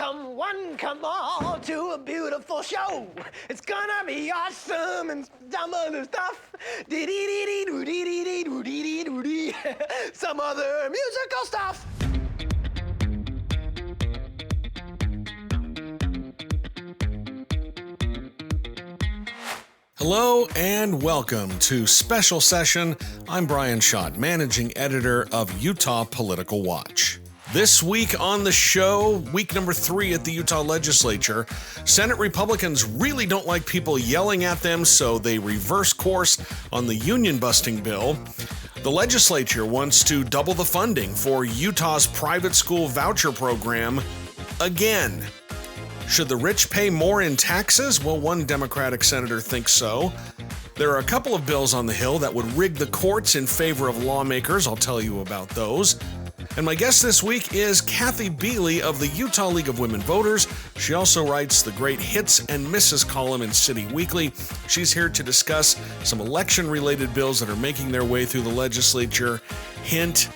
come all to a beautiful show. It's gonna be awesome and some other stuff. Dee-dee-dee-dee-doo-dee-dee-doo-dee-dee-doo-dee. Some other musical stuff. Hello and welcome to Special Session. I'm Brian Schott, Managing Editor of Utah Political Watch. This week on the show, week number 3 at the Utah Legislature, Senate Republicans really don't like people yelling at them, so they reverse course on the union-busting bill. The legislature wants to double the funding for Utah's private school voucher program again. Should the rich pay more in taxes? Well, one Democratic senator thinks so. There are a couple of bills on the Hill that would rig the courts in favor of lawmakers. I'll tell you about those. And my guest this week is Kathy Biele of the Utah League of Women Voters. She also writes the great Hits and Misses column in City Weekly. She's here to discuss some election-related bills that are making their way through the legislature. Hint,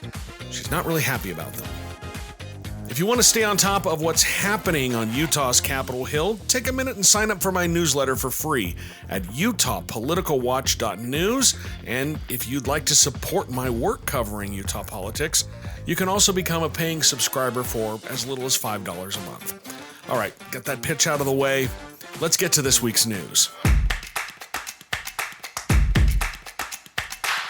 she's not really happy about them. If you want to stay on top of what's happening on Utah's Capitol Hill, take a minute and sign up for my newsletter for free at utahpoliticalwatch.news. And if you'd like to support my work covering Utah politics, you can also become a paying subscriber for as little as $5 a month. All right, got that pitch out of the way. Let's get to this week's news.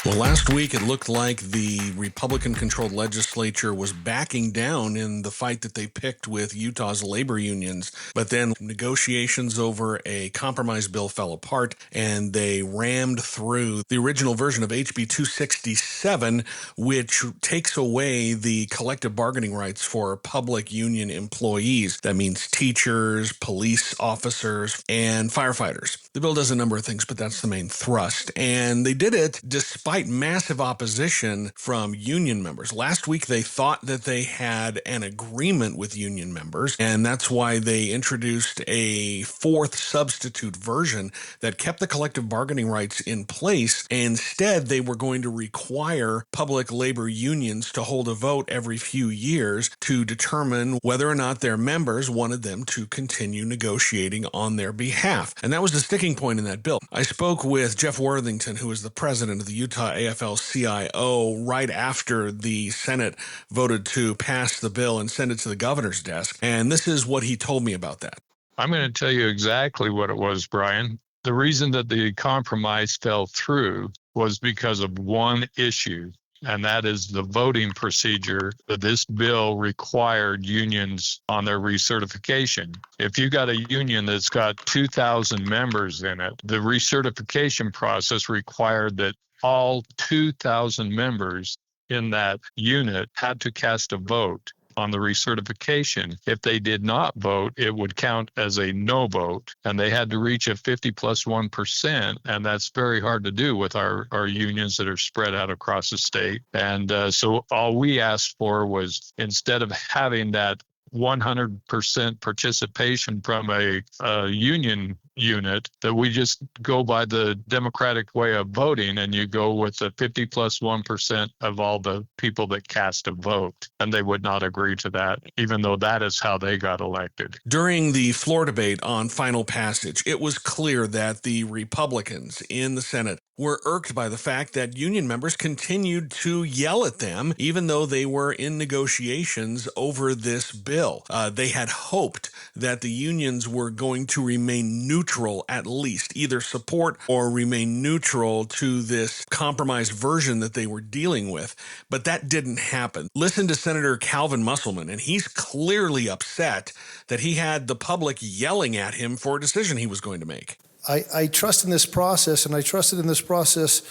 Well, last week it looked like the Republican-controlled legislature was backing down in the fight that they picked with Utah's labor unions. But then negotiations over a compromise bill fell apart, and they rammed through the original version of HB 267, which takes away the collective bargaining rights for public union employees. That means teachers, police officers, and firefighters. The bill does a number of things, but that's the main thrust. And they did it despite massive opposition from union members. Last week, they thought that they had an agreement with union members, and that's why they introduced a fourth substitute version that kept the collective bargaining rights in place. Instead, they were going to require public labor unions to hold a vote every few years to determine whether or not their members wanted them to continue negotiating on their behalf. And that was the sticking point in that bill. I spoke with Jeff Worthington, who is the president of the Utah AFL-CIO, right after the Senate voted to pass the bill and send it to the governor's desk. And this is what he told me about that. I'm going to tell you exactly what it was, Brian. The reason that the compromise fell through was because of one issue, and that is the voting procedure that this bill required unions on their recertification. If you got a union that's got 2,000 members in it, the recertification process required that all 2,000 members in that unit had to cast a vote on the recertification. If they did not vote, it would count as a no vote, and they had to reach a 50 plus 1%, and that's very hard to do with our unions that are spread out across the state. And so all we asked for was, instead of having that 100% participation from a union unit, that we just go by the democratic way of voting, and you go with the 50 plus 1% of all the people that cast a vote. And they would not agree to that, even though that is how they got elected. During the floor debate on final passage, it was clear that the Republicans in the Senate were irked by the fact that union members continued to yell at them, even though they were in negotiations over this bill. They had hoped that the unions were going to remain neutral, at least, either support or remain neutral to this compromised version that they were dealing with. But that didn't happen. Listen to Senator Calvin Musselman, and he's clearly upset that he had the public yelling at him for a decision he was going to make. I trust in this process, and I trusted in this process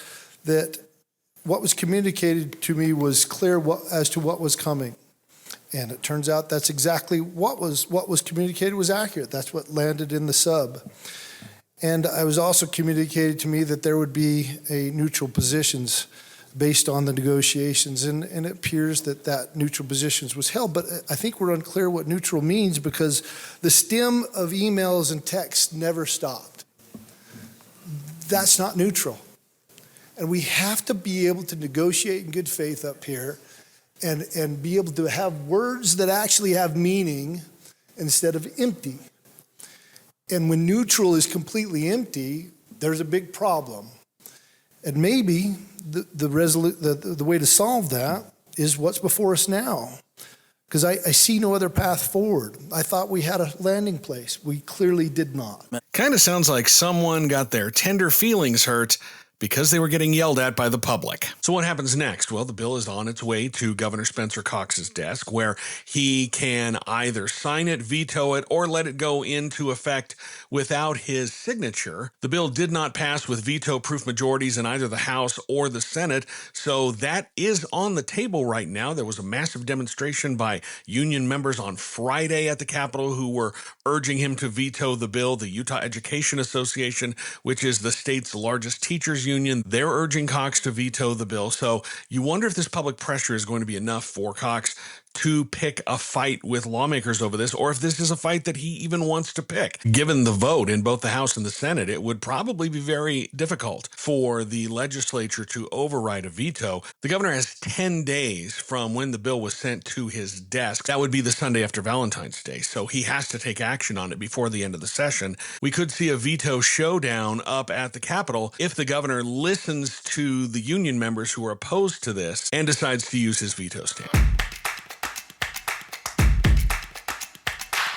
that what was communicated to me was clear as to what was coming. And it turns out that's exactly what was communicated was accurate. That's what landed in the sub. And I was also communicated to me that there would be a neutral positions based on the negotiations, and it appears that neutral positions was held. But I think we're unclear what neutral means, because the stem of emails and texts never stopped. That's not neutral. And we have to be able to negotiate in good faith up here and be able to have words that actually have meaning instead of empty. And when neutral is completely empty, there's a big problem. And maybe the way to solve that is what's before us now. Because I see no other path forward. I thought we had a landing place. We clearly did not. Kind of sounds like someone got their tender feelings hurt because they were getting yelled at by the public. So what happens next? Well, the bill is on its way to Governor Spencer Cox's desk, where he can either sign it, veto it, or let it go into effect without his signature. The bill did not pass with veto-proof majorities in either the House or the Senate, so that is on the table right now. There was a massive demonstration by union members on Friday at the Capitol who were urging him to veto the bill. The Utah Education Association, which is the state's largest teachers union, they're urging Cox to veto the bill. So you wonder if this public pressure is going to be enough for Cox to pick a fight with lawmakers over this, or if this is a fight that he even wants to pick. Given the vote in both the House and the Senate, it would probably be very difficult for the legislature to override a veto. The governor has 10 days from when the bill was sent to his desk. That would be the Sunday after Valentine's Day, so he has to take action on it before the end of the session. We could see a veto showdown up at the Capitol if the governor listens to the union members who are opposed to this and decides to use his veto stamp.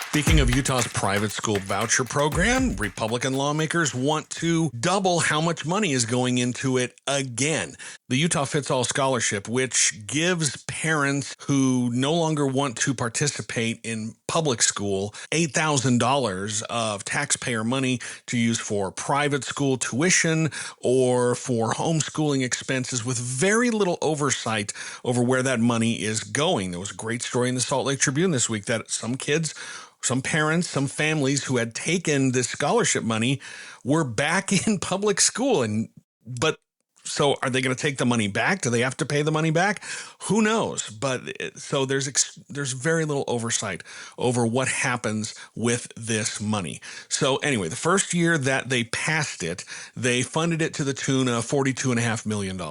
Speaking of Utah's private school voucher program, Republican lawmakers want to double how much money is going into it again. The Utah Fits All Scholarship, which gives parents who no longer want to participate in public school $8,000 of taxpayer money to use for private school tuition or for homeschooling expenses with very little oversight over where that money is going. There was a great story in the Salt Lake Tribune this week that some parents, some families who had taken this scholarship money were back in public school. So are they going to take the money back? Do they have to pay the money back? Who knows? But so there's very little oversight over what happens with this money. So anyway, the first year that they passed it, they funded it to the tune of $42.5 million.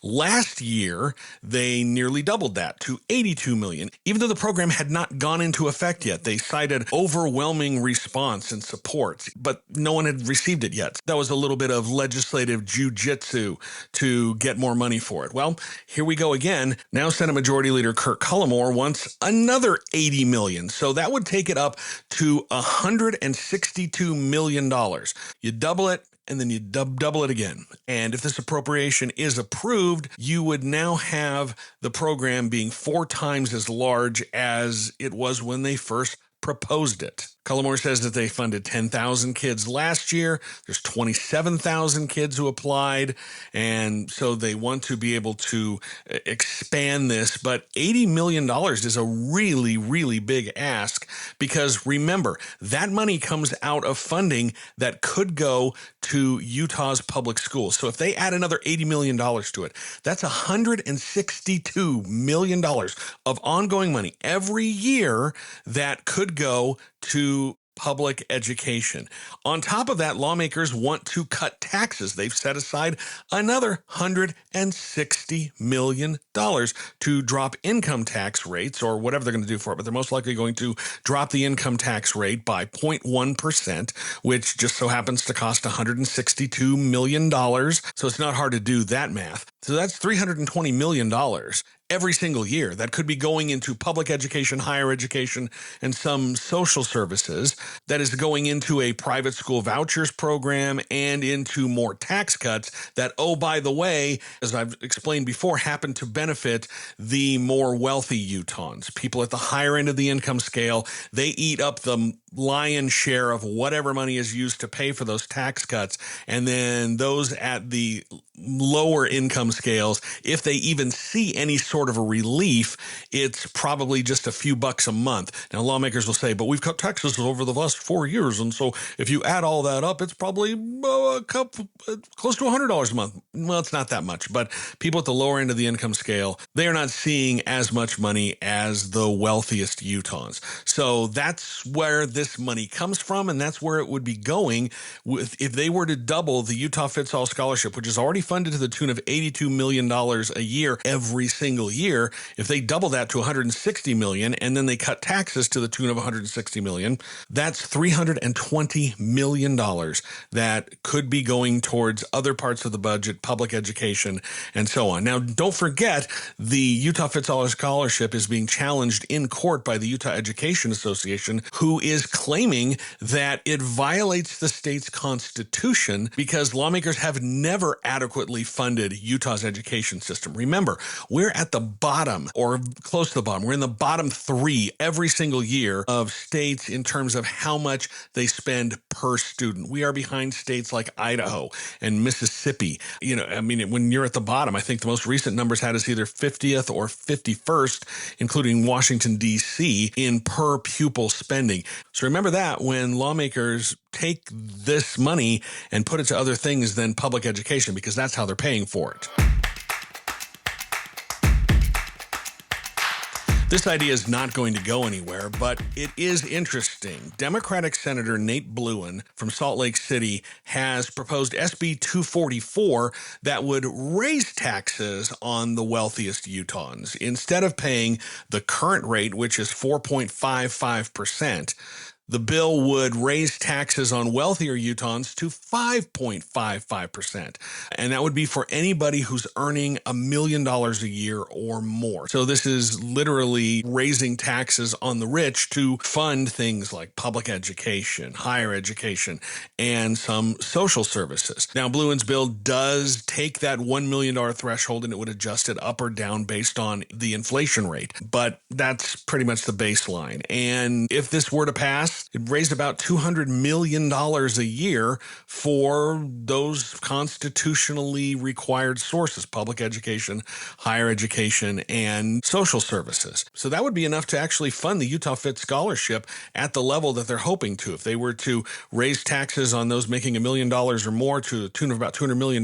Last year, they nearly doubled that to $82 million. Even though the program had not gone into effect yet, they cited overwhelming response and support, but no one had received it yet. That was a little bit of legislative jujitsu to get more money for it. Well, here we go again. Now Senate Majority Leader Kirk Cullimore wants another $80 million. So that would take it up to $162 million. You double it, and then you double it again. And if this appropriation is approved, you would now have the program being 4 times as large as it was when they first proposed it. Cullimore says that they funded 10,000 kids last year. There's 27,000 kids who applied, and so they want to be able to expand this. But $80 million is a really, really big ask because, remember, that money comes out of funding that could go to Utah's public schools. So if they add another $80 million to it, that's $162 million of ongoing money every year that could go to public education. On top of that, lawmakers want to cut taxes. They've set aside another $160 million to drop income tax rates, or whatever they're going to do for it, but they're most likely going to drop the income tax rate by 0.1%, which just so happens to cost $162 million. So it's not hard to do that math. So that's $320 million every single year that could be going into public education, higher education, and some social services. That is going into a private school vouchers program and into more tax cuts that, oh, by the way, as I've explained before, happen to benefit the more wealthy Utahns. People at the higher end of the income scale, they eat up the lion's share of whatever money is used to pay for those tax cuts. And then those at the lower income scales, if they even see any sort of a relief, it's probably just a few bucks a month. Now, lawmakers will say, but we've cut taxes over the last 4 years, and so if you add all that up, it's probably close to $100 a month. Well, it's not that much, but people at the lower end of the income scale, they are not seeing as much money as the wealthiest Utahns. So that's where this this money comes from, and that's where it would be going if they were to double the Utah Fits All Scholarship, which is already funded to the tune of $82 million a year every single year. If they double that to $160 million, and then they cut taxes to the tune of $160 million, that's $320 million that could be going towards other parts of the budget, public education, and so on. Now, don't forget, the Utah Fits All Scholarship is being challenged in court by the Utah Education Association, who is claiming that it violates the state's constitution because lawmakers have never adequately funded Utah's education system. Remember, we're at the bottom or close to the bottom. We're in the bottom three every single year of states in terms of how much they spend per student. We are behind states like Idaho and Mississippi. When you're at the bottom, I think the most recent numbers had us either 50th or 51st, including Washington, D.C., in per pupil spending. So remember that when lawmakers take this money and put it to other things than public education, because that's how they're paying for it. This idea is not going to go anywhere, but it is interesting. Democratic Senator Nate Bluen from Salt Lake City has proposed SB 244 that would raise taxes on the wealthiest Utahns. Instead of paying the current rate, which is 4.55%, the bill would raise taxes on wealthier Utahns to 5.55%. And that would be for anybody who's earning $1 million a year or more. So this is literally raising taxes on the rich to fund things like public education, higher education, and some social services. Now, Bluen's bill does take that $1 million threshold and it would adjust it up or down based on the inflation rate. But that's pretty much the baseline. And if this were to pass, it raised about $200 million a year for those constitutionally required sources, public education, higher education, and social services. So that would be enough to actually fund the Utah Fit Scholarship at the level that they're hoping to. If they were to raise taxes on those making $1 million or more to the tune of about $200 million,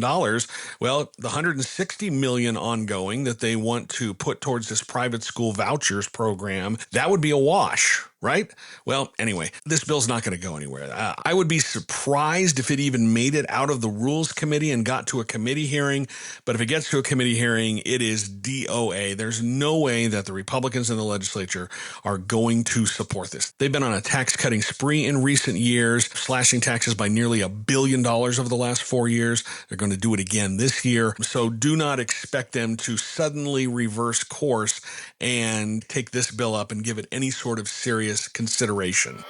well, the $160 million ongoing that they want to put towards this private school vouchers program, that would be a wash. Right? Well, anyway, this bill's not going to go anywhere. I would be surprised if it even made it out of the Rules Committee and got to a committee hearing. But if it gets to a committee hearing, it is DOA. There's no way that the Republicans in the legislature are going to support this. They've been on a tax-cutting spree in recent years, slashing taxes by nearly $1 billion over the last 4 years. They're going to do it again this year. So do not expect them to suddenly reverse course and take this bill up and give it any sort of serious consideration.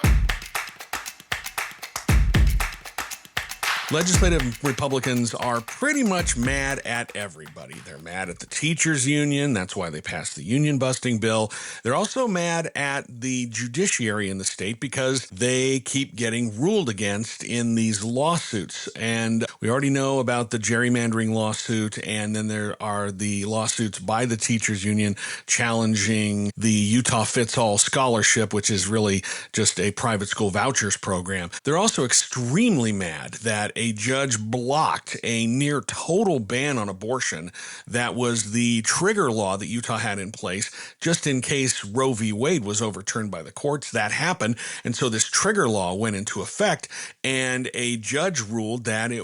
Legislative Republicans are pretty much mad at everybody. They're mad at the teachers union. That's why they passed the union busting bill. They're also mad at the judiciary in the state because they keep getting ruled against in these lawsuits. And we already know about the gerrymandering lawsuit, and then there are the lawsuits by the teachers union challenging the Utah Fits All Scholarship, which is really just a private school vouchers program. They're also extremely mad that a judge blocked a near total ban on abortion that was the trigger law that Utah had in place just in case Roe v. Wade was overturned by the courts. That happened, and so this trigger law went into effect, and a judge ruled that it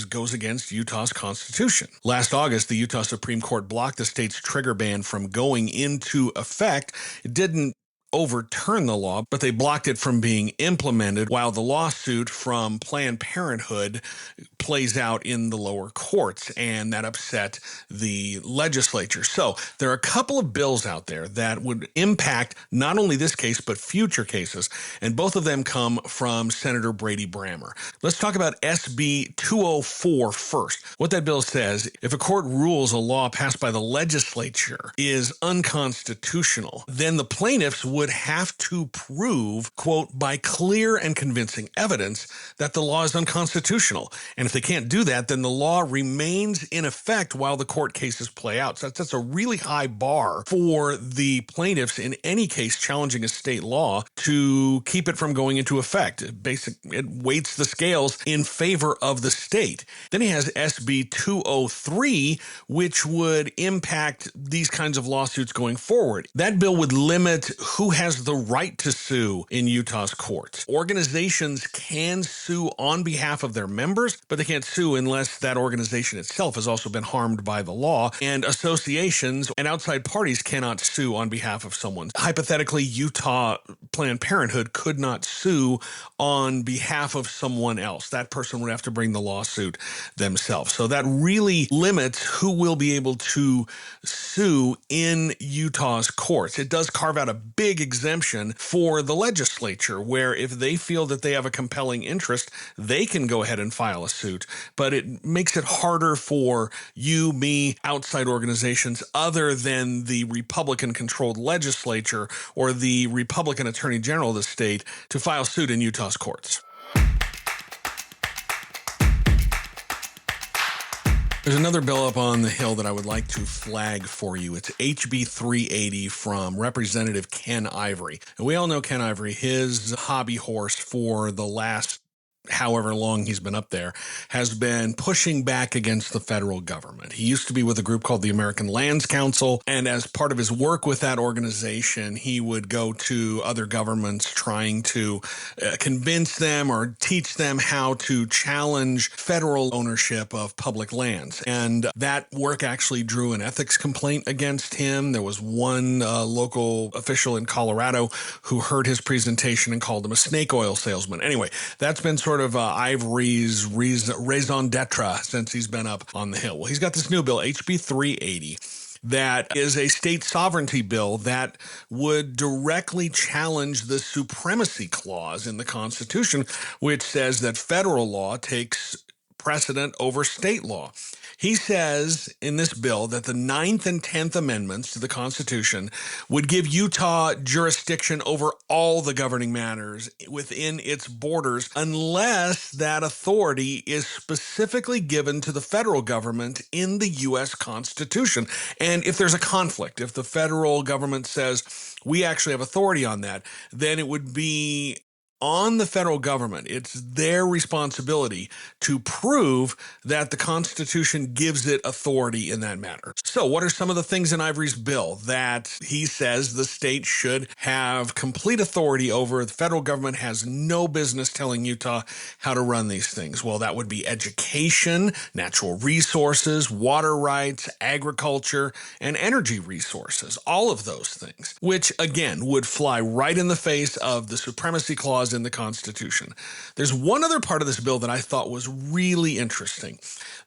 goes against Utah's constitution. Last August, the Utah Supreme Court blocked the state's trigger ban from going into effect. It didn't overturn the law, but they blocked it from being implemented while the lawsuit from Planned Parenthood plays out in the lower courts, and that upset the legislature. So there are a couple of bills out there that would impact not only this case, but future cases, and both of them come from Senator Brady Brammer. Let's talk about SB 204 first. What that bill says, if a court rules a law passed by the legislature is unconstitutional, then the plaintiffs would have to prove, quote, by clear and convincing evidence that the law is unconstitutional. And if they can't do that, then the law remains in effect while the court cases play out. So that's a really high bar for the plaintiffs in any case challenging a state law to keep it from going into effect. It weights the scales in favor of the state. Then he has SB 203, which would impact these kinds of lawsuits going forward. That bill would limit who has the right to sue in Utah's courts. Organizations can sue on behalf of their members, but they can't sue unless that organization itself has also been harmed by the law. And associations and outside parties cannot sue on behalf of someone. Hypothetically, Utah Planned Parenthood could not sue on behalf of someone else. That person would have to bring the lawsuit themselves. So that really limits who will be able to sue in Utah's courts. It does carve out a big exemption for the legislature, where if they feel that they have a compelling interest, they can go ahead and file a suit. But it makes it harder for you, me, outside organizations other than the Republican-controlled legislature or the Republican Attorney General of the state to file suit in Utah's courts. There's another bill up on the Hill that I would like to flag for you. It's HB 380 from Representative Ken Ivory. And we all know Ken Ivory, his hobby horse for the last however long he's been up there, has been pushing back against the federal government. He used to be with a group called the American Lands Council, and as part of his work with that organization, he would go to other governments trying to convince them or teach them how to challenge federal ownership of public lands. And that work actually drew an ethics complaint against him. There was one local official in Colorado who heard his presentation and called him a snake oil salesman. Anyway, that's been sort of Ivory's raison d'etre since he's been up on the Hill. Well, he's got this new bill, HB 380, that is a state sovereignty bill that would directly challenge the supremacy clause in the Constitution, which says that federal law takes precedent over state law. He says in this bill that the 9th and 10th Amendments to the Constitution would give Utah jurisdiction over all the governing matters within its borders unless that authority is specifically given to the federal government in the U.S. Constitution. And if there's a conflict, if the federal government says we actually have authority on that, then it would be on the federal government. It's their responsibility to prove that the Constitution gives it authority in that matter. So what are some of the things in Ivory's bill that he says the state should have complete authority over? The federal government has no business telling Utah how to run these things. Well, that would be education, natural resources, water rights, agriculture, and energy resources. All of those things, which again would fly right in the face of the supremacy clause in the Constitution. There's one other part of this bill that I thought was really interesting.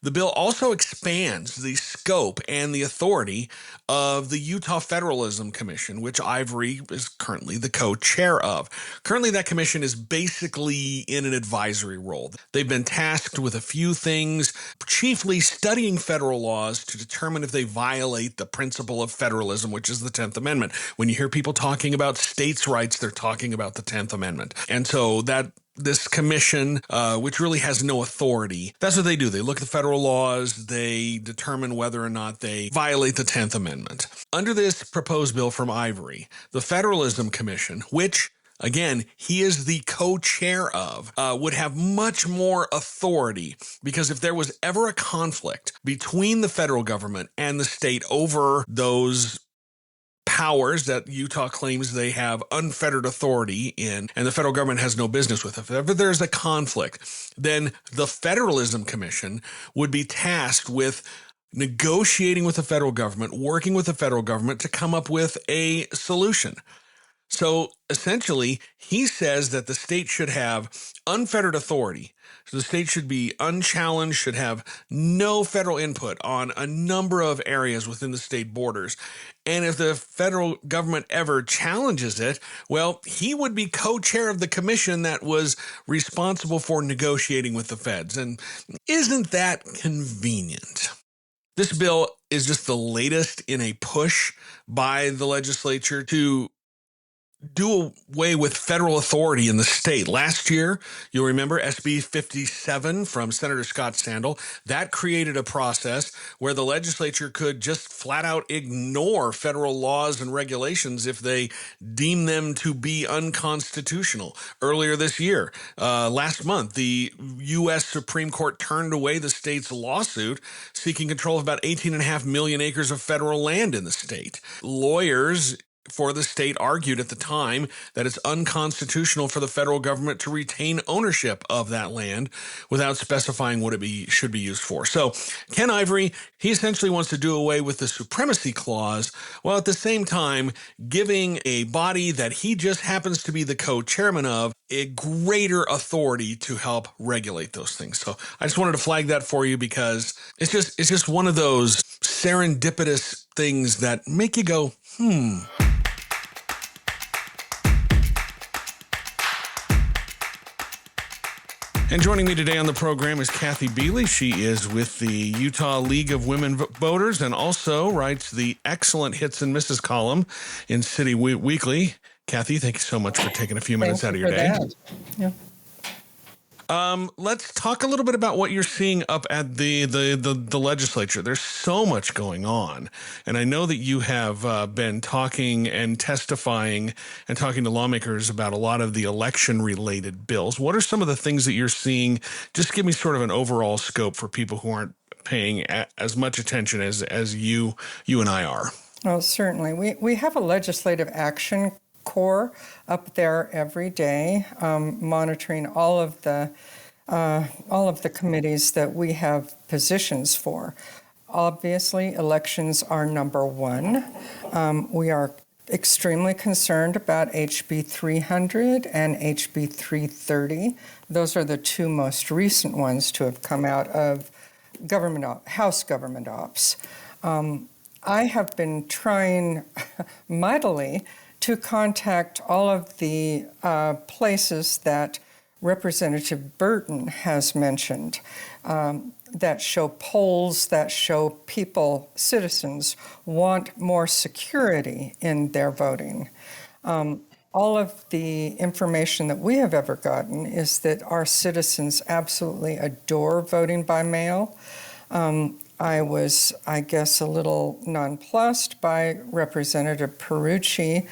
The bill also expands the scope and the authority of the Utah Federalism Commission, which Ivory is currently the co-chair of. Currently, that commission is basically in an advisory role. They've been tasked with a few things, chiefly studying federal laws to determine if they violate the principle of federalism, which is the 10th Amendment. When you hear people talking about states' rights, they're talking about the 10th Amendment. And so this commission, which really has no authority, that's what they do. They look at the federal laws, they determine whether or not they violate the 10th Amendment. Under this proposed bill from Ivory, the Federalism Commission, which again, he is the co-chair of, would have much more authority, because if there was ever a conflict between the federal government and the state over those powers that Utah claims they have unfettered authority in, and the federal government has no business with. If ever there's a conflict, then the Federalism Commission would be tasked with negotiating with the federal government, working with the federal government to come up with a solution. So essentially, he says that the state should have unfettered authority. So the state should be unchallenged, should have no federal input on a number of areas within the state borders. And if the federal government ever challenges it, well, he would be co-chair of the commission that was responsible for negotiating with the feds. And isn't that convenient? This bill is just the latest in a push by the legislature to do away with federal authority in the state. Last year, you'll remember SB 57 from Senator Scott Sandel, that created a process where the legislature could just flat out ignore federal laws and regulations if they deem them to be unconstitutional. Earlier this year, last month, the U.S. Supreme Court turned away the state's lawsuit seeking control of about 18.5 million acres of federal land in the state. Lawyers for the state argued at the time that it's unconstitutional for the federal government to retain ownership of that land without specifying what it should be used for. So Ken Ivory, he essentially wants to do away with the supremacy clause, while at the same time giving a body that he just happens to be the co-chairman of a greater authority to help regulate those things. So I just wanted to flag that for you because it's just one of those serendipitous things that make you go, And joining me today on the program is Kathy Biele. She is with the Utah League of Women Voters and also writes the excellent Hits and Misses column in City Weekly. Kathy, thank you so much for taking a few minutes out of your day. Yeah. Let's talk a little bit about what you're seeing up at the legislature. There's so much going on. And I know that you have been talking and testifying and talking to lawmakers about a lot of the election-related bills. What are some of the things that you're seeing? Just give me sort of an overall scope for people who aren't paying as much attention as you and I are. Well, certainly. We have a legislative action corps up there every day, monitoring all of the committees that we have positions for. Obviously, elections are number one. We are extremely concerned about HB 300 and HB 330. Those are the two most recent ones to have come out of House Government Ops. I have been trying mightily to contact all of the places that Representative Burton has mentioned that show polls, that show people, citizens, want more security in their voting. All of the information that we have ever gotten is that our citizens absolutely adore voting by mail. I was, I guess, a little nonplussed by Representative Perucci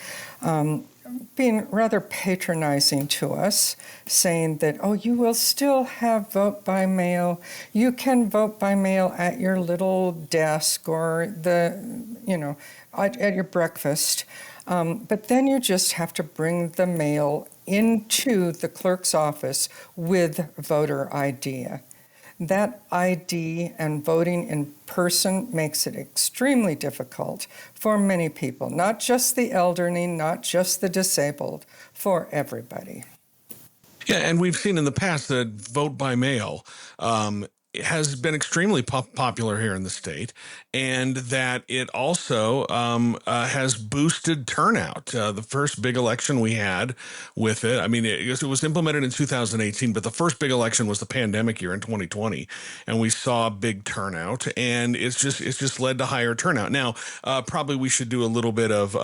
being rather patronizing to us, saying that, oh, you will still have vote by mail. You can vote by mail at your little desk or at your breakfast. But then you just have to bring the mail into the clerk's office with voter ID. That ID and voting in person makes it extremely difficult for many people, not just the elderly, not just the disabled, for everybody. Yeah, and we've seen in the past that vote by mail has been extremely popular here in the state, and that it also has boosted turnout. The first big election we had with it, I mean, it was implemented in 2018, but the first big election was the pandemic year in 2020, and we saw a big turnout, and it's just led to higher turnout. Now, probably we should do a little bit of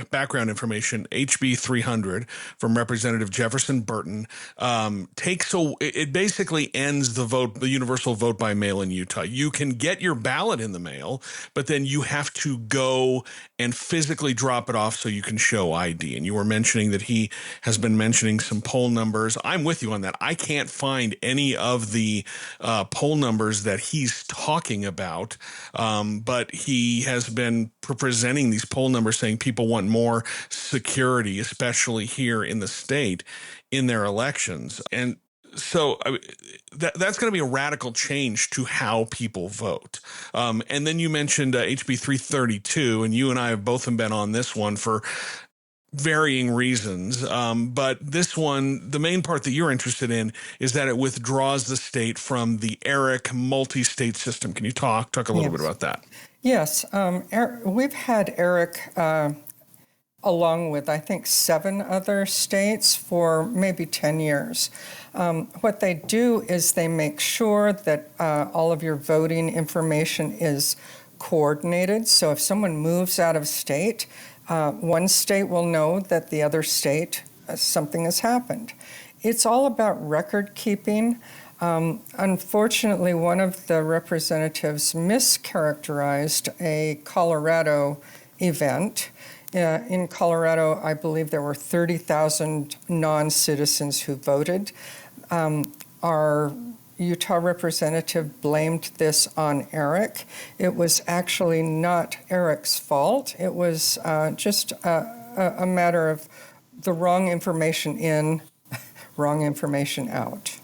background information. HB 300 from Representative Jefferson Burton it basically ends the universal vote by mail in Utah. You can get your ballot in the mail, but then you have to go and physically drop it off so you can show ID. And you were mentioning that he has been mentioning some poll numbers. I'm with you on that. I can't find any of the poll numbers that he's talking about, but he has been presenting these poll numbers saying people want more security, especially here in the state, in their elections. And so that's going to be a radical change to how people vote. And then you mentioned HB 332, and you and I have both been on this one for varying reasons. But this one, the main part that you're interested in is that it withdraws the state from the ERIC multi-state system. Can you talk a little bit about that? Yes. We've had ERIC along with, I think, 7 other states for maybe 10 years. What they do is they make sure that all of your voting information is coordinated. So if someone moves out of state, One state will know that the other state, something has happened. It's all about record keeping. Unfortunately, one of the representatives mischaracterized a Colorado event. In Colorado, I believe there were 30,000 non-citizens who voted. Our Utah representative blamed this on Eric. It was actually not Eric's fault. It was just a matter of the wrong information in, wrong information out.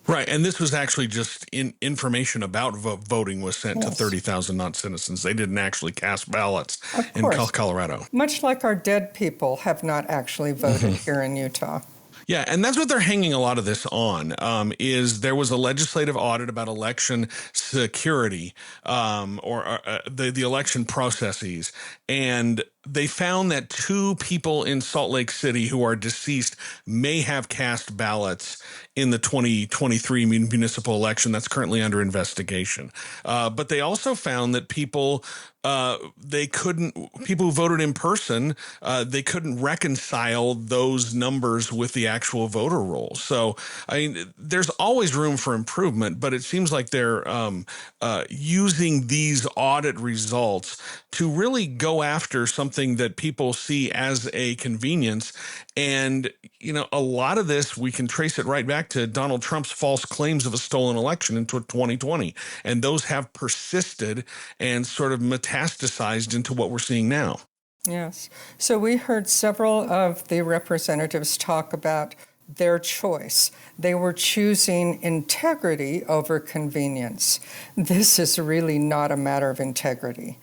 Right, and this was actually just information about voting was sent to 30,000 non-citizens. They didn't actually cast ballots in Colorado. Much like our dead people have not actually voted here in Utah. Yeah, and that's what they're hanging a lot of this on, is there was a legislative audit about election security or the election processes, and they found that 2 people in Salt Lake City who are deceased may have cast ballots in the 2023 municipal election that's currently under investigation. But they also found that people who voted in person, they couldn't reconcile those numbers with the actual voter roll. So, I mean, there's always room for improvement, but it seems like they're using these audit results to really go after something that people see as a convenience. And, you know, a lot of this, we can trace it right back to Donald Trump's false claims of a stolen election in 2020. And those have persisted and sort of metastasized into what we're seeing now. Yes. So we heard several of the representatives talk about their choice. They were choosing integrity over convenience. This is really not a matter of integrity.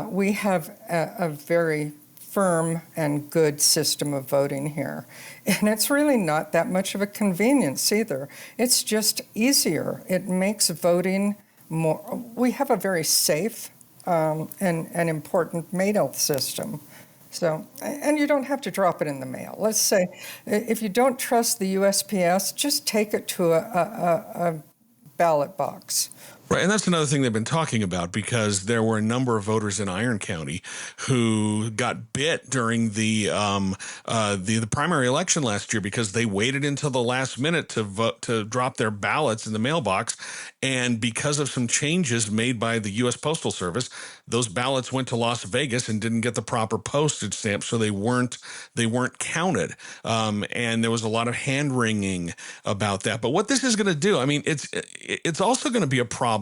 We have a very firm and good system of voting here. And it's really not that much of a convenience either. It's just easier. It makes voting more. We have a very safe and important mail system. So, and you don't have to drop it in the mail. Let's say if you don't trust the USPS, just take it to a ballot box. Right, and that's another thing they've been talking about, because there were a number of voters in Iron County who got bit during the primary election last year because they waited until the last minute to vote, to drop their ballots in the mailbox, and because of some changes made by the U.S. Postal Service, those ballots went to Las Vegas and didn't get the proper postage stamp, so they weren't counted, and there was a lot of hand wringing about that. But what this is going to do, I mean, it's also going to be a problem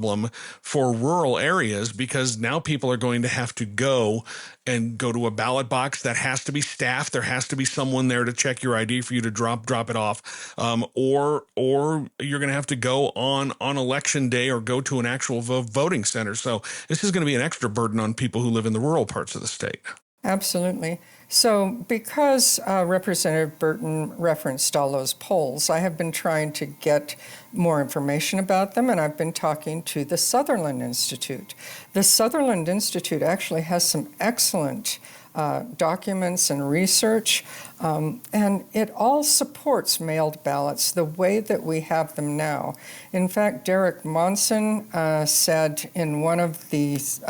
for rural areas, because now people are going to have to go to a ballot box that has to be staffed. There has to be someone there to check your ID for you to drop it off, or you're going to have to go on election day or go to an actual voting center. So this is going to be an extra burden on people who live in the rural parts of the state. Absolutely. So because Representative Burton referenced all those polls, I have been trying to get more information about them, and I've been talking to the Sutherland Institute. The Sutherland Institute actually has some excellent documents and research, and it all supports mailed ballots the way that we have them now. In fact, Derek Monson said in one of these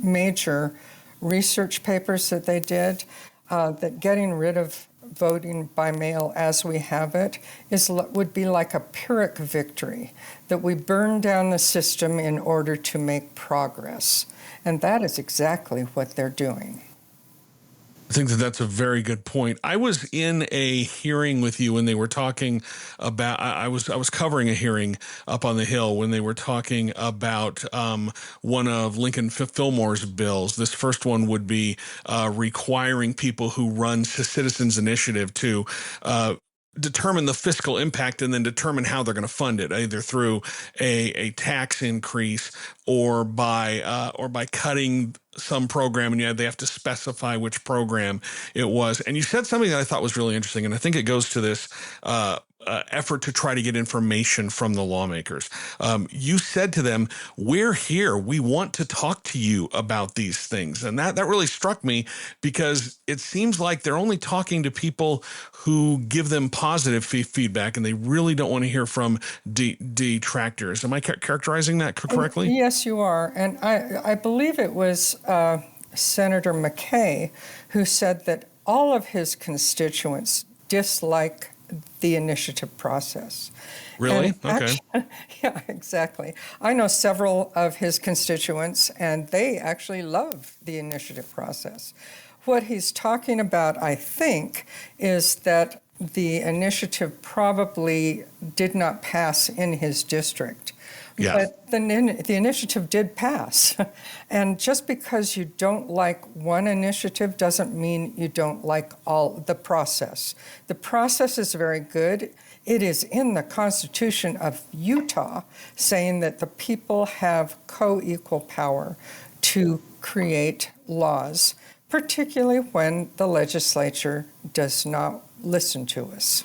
major research papers that they did, that getting rid of voting by mail as we have it would be like a Pyrrhic victory, that we burn down the system in order to make progress. And that is exactly what they're doing. I think that's a very good point. I was in a hearing with you when they were talking about, I was covering a hearing up on the Hill when they were talking about one of Lincoln Fillmore's bills. This first one would be requiring people who run Citizens Initiative to determine the fiscal impact and then determine how they're going to fund it, either through a tax increase or by cutting some program, and they have to specify which program it was. And you said something that I thought was really interesting, and I think it goes to this effort to try to get information from the lawmakers. You said to them, "We're here. We want to talk to you about these things." And that really struck me, because it seems like they're only talking to people who give them positive feedback, and they really don't want to hear from detractors. Am I characterizing that correctly? Yes, you are. And I believe it was Senator McKay, who said that all of his constituents dislike the initiative process. Really? And Okay. yeah, exactly. I know several of his constituents, and they actually love the initiative process. What he's talking about, I think, is that the initiative probably did not pass in his district. Yeah. But the initiative did pass. And just because you don't like one initiative doesn't mean you don't like all the process. The process is very good. It is in the Constitution of Utah saying that the people have co-equal power to create laws, particularly when the legislature does not listen to us.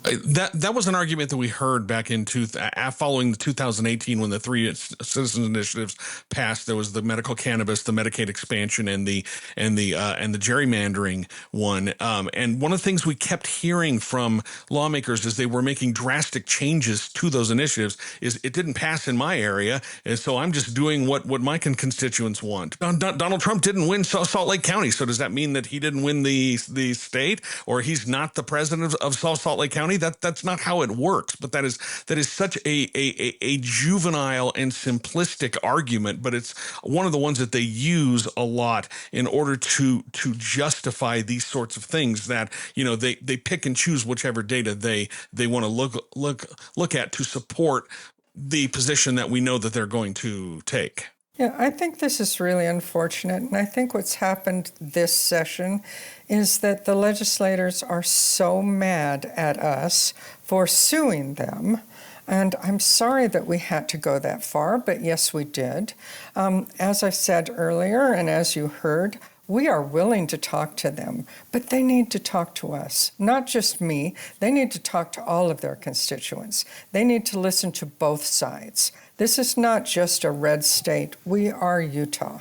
That was an argument that we heard back in following the 2018 when the three citizens initiatives passed. There was the medical cannabis, the Medicaid expansion, and the gerrymandering one. And one of the things we kept hearing from lawmakers as they were making drastic changes to those initiatives is it didn't pass in my area, and so I'm just doing what my constituents want. Donald Trump didn't win Salt Lake County, so does that mean that he didn't win the state, or he's not the president of Salt Lake County? That's not how it works. But that is such a juvenile and simplistic argument. But it's one of the ones that they use a lot in order to justify these sorts of things. That they pick and choose whichever data they want to look at to support the position that we know that they're going to take. Yeah, I think this is really unfortunate, and I think what's happened this session is that the legislators are so mad at us for suing them, and I'm sorry that we had to go that far, but yes, we did. As I said earlier, and as you heard, we are willing to talk to them, but they need to talk to us, not just me. They need to talk to all of their constituents. They need to listen to both sides. This is not just a red state. We are Utah.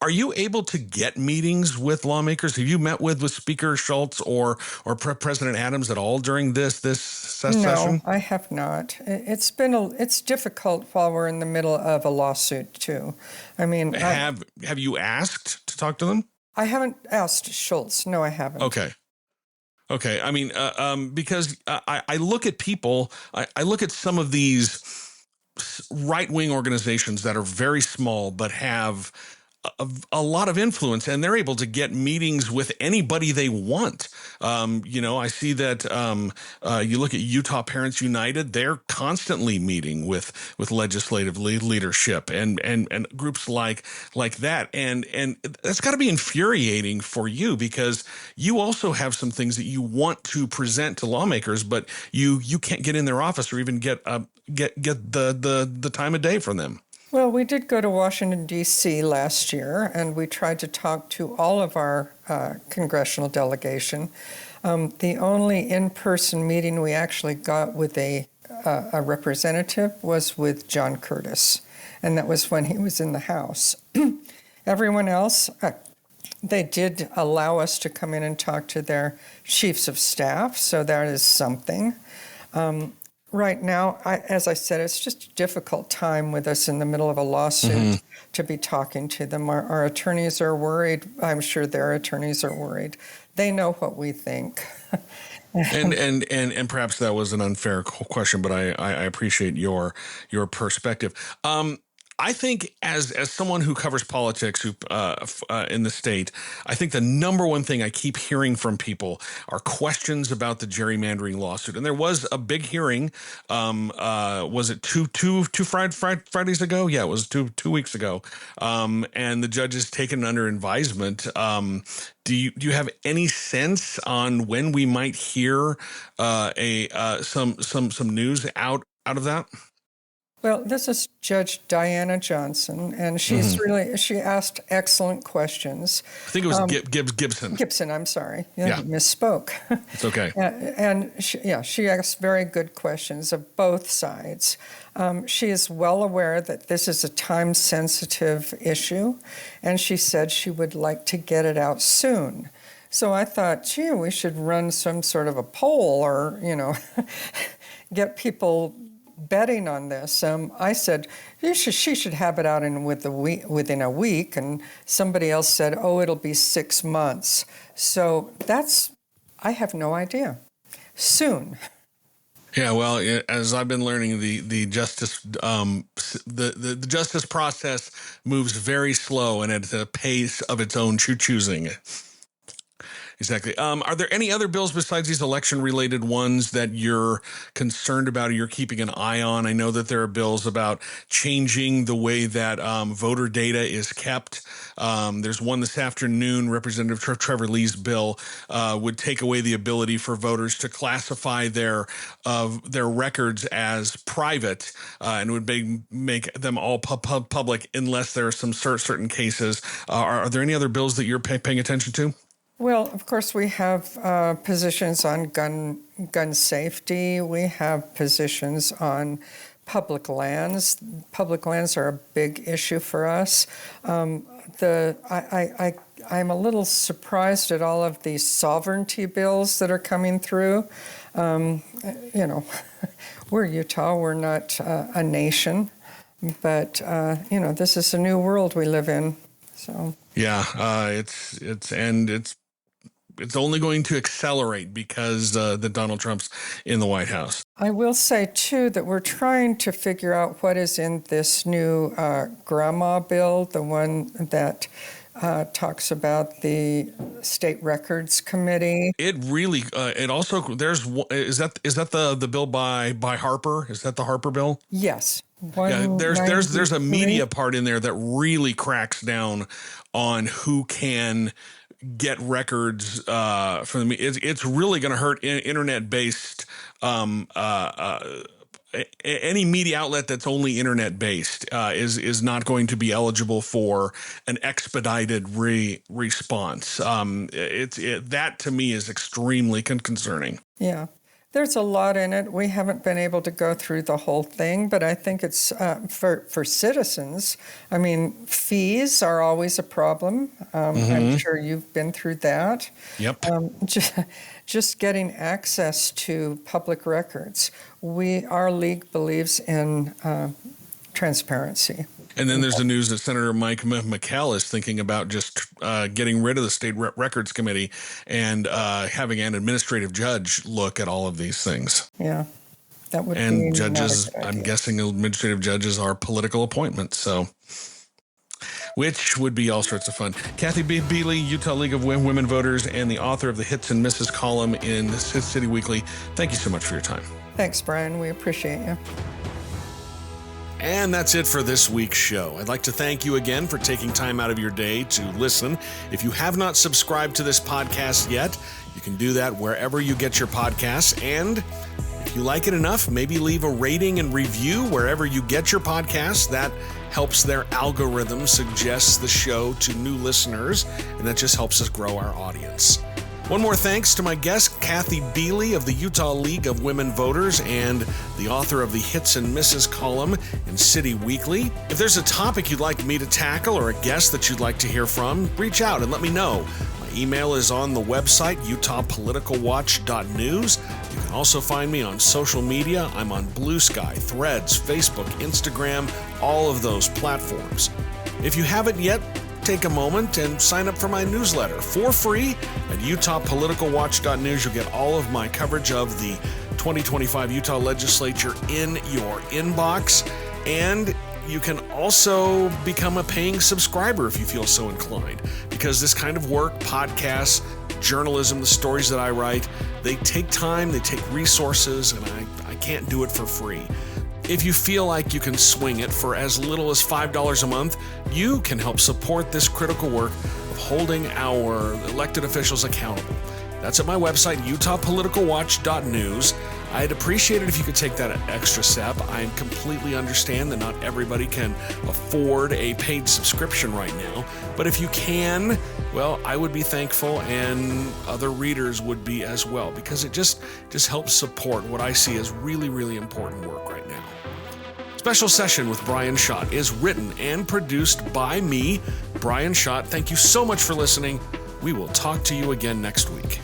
Are you able to get meetings with lawmakers? Have you met with Speaker Schultz or President Adams at all during this session? No, I have not. It's difficult while we're in the middle of a lawsuit too. I mean, have you asked to talk to them? I haven't asked Schultz. No, I haven't. Okay. I mean, because I look at people, I look at some of these right-wing organizations that are very small but have a lot of influence, and they're able to get meetings with anybody they want. I see that you look at Utah Parents United; they're constantly meeting with legislative leadership and groups like that, and that's got to be infuriating for you because you also have some things that you want to present to lawmakers, but you can't get in their office or even get the time of day from them. Well, we did go to Washington, D.C. last year, and we tried to talk to all of our congressional delegation. The only in-person meeting we actually got with a representative was with John Curtis, and that was when he was in the House. Everyone else, they did allow us to come in and talk to their chiefs of staff, so that is something. Right now, as I said, it's just a difficult time with us in the middle of a lawsuit to be talking to them. Our attorneys are worried. I'm sure their attorneys are worried. They know what we think. and perhaps that was an unfair question, but I appreciate your perspective. I think as someone who covers politics in the state, I think the number one thing I keep hearing from people are questions about the gerrymandering lawsuit. And there was a big hearing. Was it two Fridays ago? Yeah, it was two weeks ago. And the judge has taken it under advisement. Do you have any sense on when we might hear some news out of that? Well, this is Judge Diana Johnson, and she asked excellent questions. I think it was Gibson. Gibson, I'm sorry. Yeah. Misspoke. It's okay. And she asked very good questions of both sides. She is well aware that this is a time-sensitive issue, and she said she would like to get it out soon. So I thought, we should run some sort of a poll or, get people betting on this. I said, she should have it out within a week, and somebody else said, oh, it'll be 6 months. So I have no idea. Soon. Yeah, well, as I've been learning, the justice the justice process moves very slow and at a pace of its own choosing. Exactly. Are there any other bills besides these election-related ones that you're concerned about or you're keeping an eye on? I know that there are bills about changing the way that voter data is kept. There's one this afternoon, Representative Trevor Lee's bill would take away the ability for voters to classify their records as private and would make them all public unless there are some certain cases. Are there any other bills that you're paying attention to? Well, of course, we have positions on gun safety. We have positions on public lands. Public lands are a big issue for us. I'm a little surprised at all of these sovereignty bills that are coming through. We're Utah. We're not a nation, but this is a new world we live in. So yeah, it's only going to accelerate because the Donald Trump's in the White House. I will say, too, that we're trying to figure out what is in this new grandma bill, the one that talks about the State Records Committee. It really, it also, is that the bill by Harper? Is that the Harper bill? Yes. Yeah, there's a media part in there that really cracks down on who can get records from the. It's really going to hurt internet-based. Any media outlet that's only internet-based is not going to be eligible for an expedited response. That to me is extremely concerning. Yeah. There's a lot in it. We haven't been able to go through the whole thing, but I think it's for citizens. I mean, fees are always a problem. I'm sure you've been through that. Yep. Just getting access to public records. Our league believes in transparency. And then there's the news that Senator Mike McCall is thinking about just getting rid of the State Records Committee and having an administrative judge look at all of these things. Yeah, that would be and judges. not a good idea. I'm guessing administrative judges are political appointments, so which would be all sorts of fun. Kathy Biele, Utah League of Women Voters, and the author of the Hits and Misses column in City Weekly. Thank you so much for your time. Thanks, Brian. We appreciate you. And that's it for this week's show. I'd like to thank you again for taking time out of your day to listen. If you have not subscribed to this podcast yet, you can do that wherever you get your podcasts. And if you like it enough, maybe leave a rating and review wherever you get your podcasts. That helps their algorithm suggest the show to new listeners, and that just helps us grow our audience. One more thanks to my guest, Kathy Biele of the Utah League of Women Voters and the author of the Hits and Misses column in City Weekly. If there's a topic you'd like me to tackle or a guest that you'd like to hear from, reach out and let me know. My email is on the website, utahpoliticalwatch.news. You can also find me on social media. I'm on Blue Sky, Threads, Facebook, Instagram, all of those platforms. If you haven't yet, take a moment and sign up for my newsletter for free at utahpoliticalwatch.news. You'll get all of my coverage of the 2025 Utah Legislature in your inbox. And you can also become a paying subscriber if you feel so inclined, because this kind of work, podcasts, journalism, the stories that I write, they take time, they take resources, and I can't do it for free. If you feel like you can swing it for as little as $5 a month, you can help support this critical work of holding our elected officials accountable. That's at my website, utahpoliticalwatch.news. I'd appreciate it if you could take that extra step. I completely understand that not everybody can afford a paid subscription right now, but if you can, well, I would be thankful, and other readers would be as well, because it just helps support what I see as really, really important work right now. Special Session with Brian Schott is written and produced by me, Brian Schott. Thank you so much for listening. We will talk to you again next week.